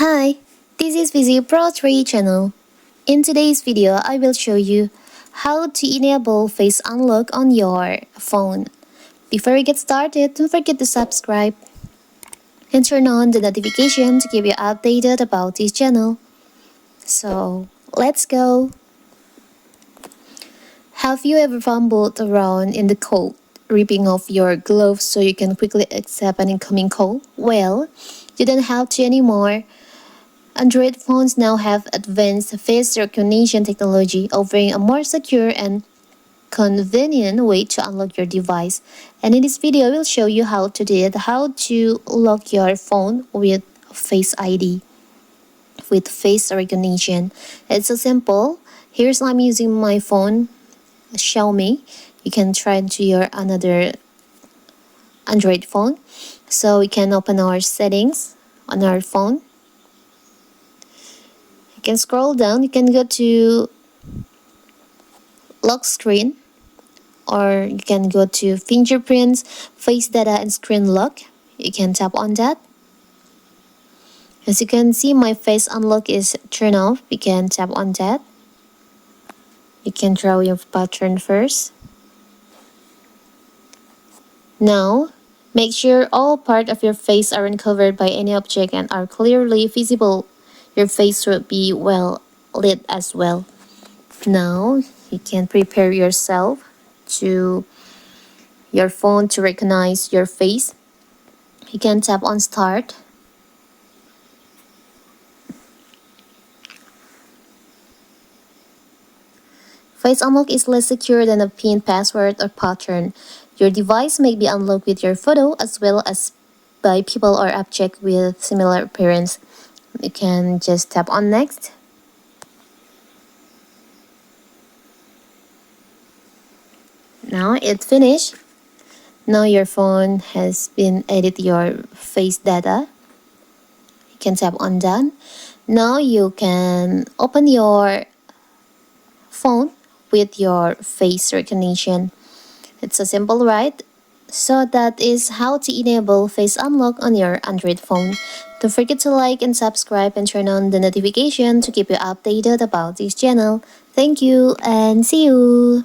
Hi, this is Visi Pro 3 channel. In today's video, I will show you how to enable face unlock on your phone. Before we get started, don't forget to subscribe and turn on the notification to keep you updated about this channel. So, let's go! Have you ever fumbled around in the cold, ripping off your gloves so you can quickly accept an incoming call? Well, you don't have to anymore. Android phones now have advanced face recognition technology, offering a more secure and convenient way to unlock your device. And in this video, we'll show you how to do it, how to lock your phone with Face ID, with face recognition. It's so simple. Here's I'm using my phone, Xiaomi. You can try to your another Android phone. So we can open our settings on our phone. You can scroll down, you can go to lock screen, or you can go to fingerprints, face data and screen lock. You can tap on that. As you can see, my face unlock is turned off. You can tap on that. You can draw your pattern first. Now, make sure all parts of your face are uncovered by any object and are clearly visible. Your face should be well lit as well. Now, you can prepare yourself to your phone to recognize your face. You can tap on start. Face unlock is less secure than a PIN, password, or pattern. Your device may be unlocked with your photo as well as by people or objects with similar appearance. You can just tap on next. Now it's finished. Now your phone has been added your face data. You can tap on done. Now you can open your phone with your face recognition. It's so simple, right? So that is how to enable face unlock on your Android phone. Don't forget to like and subscribe and turn on the notification to keep you updated about this channel. Thank you and see you!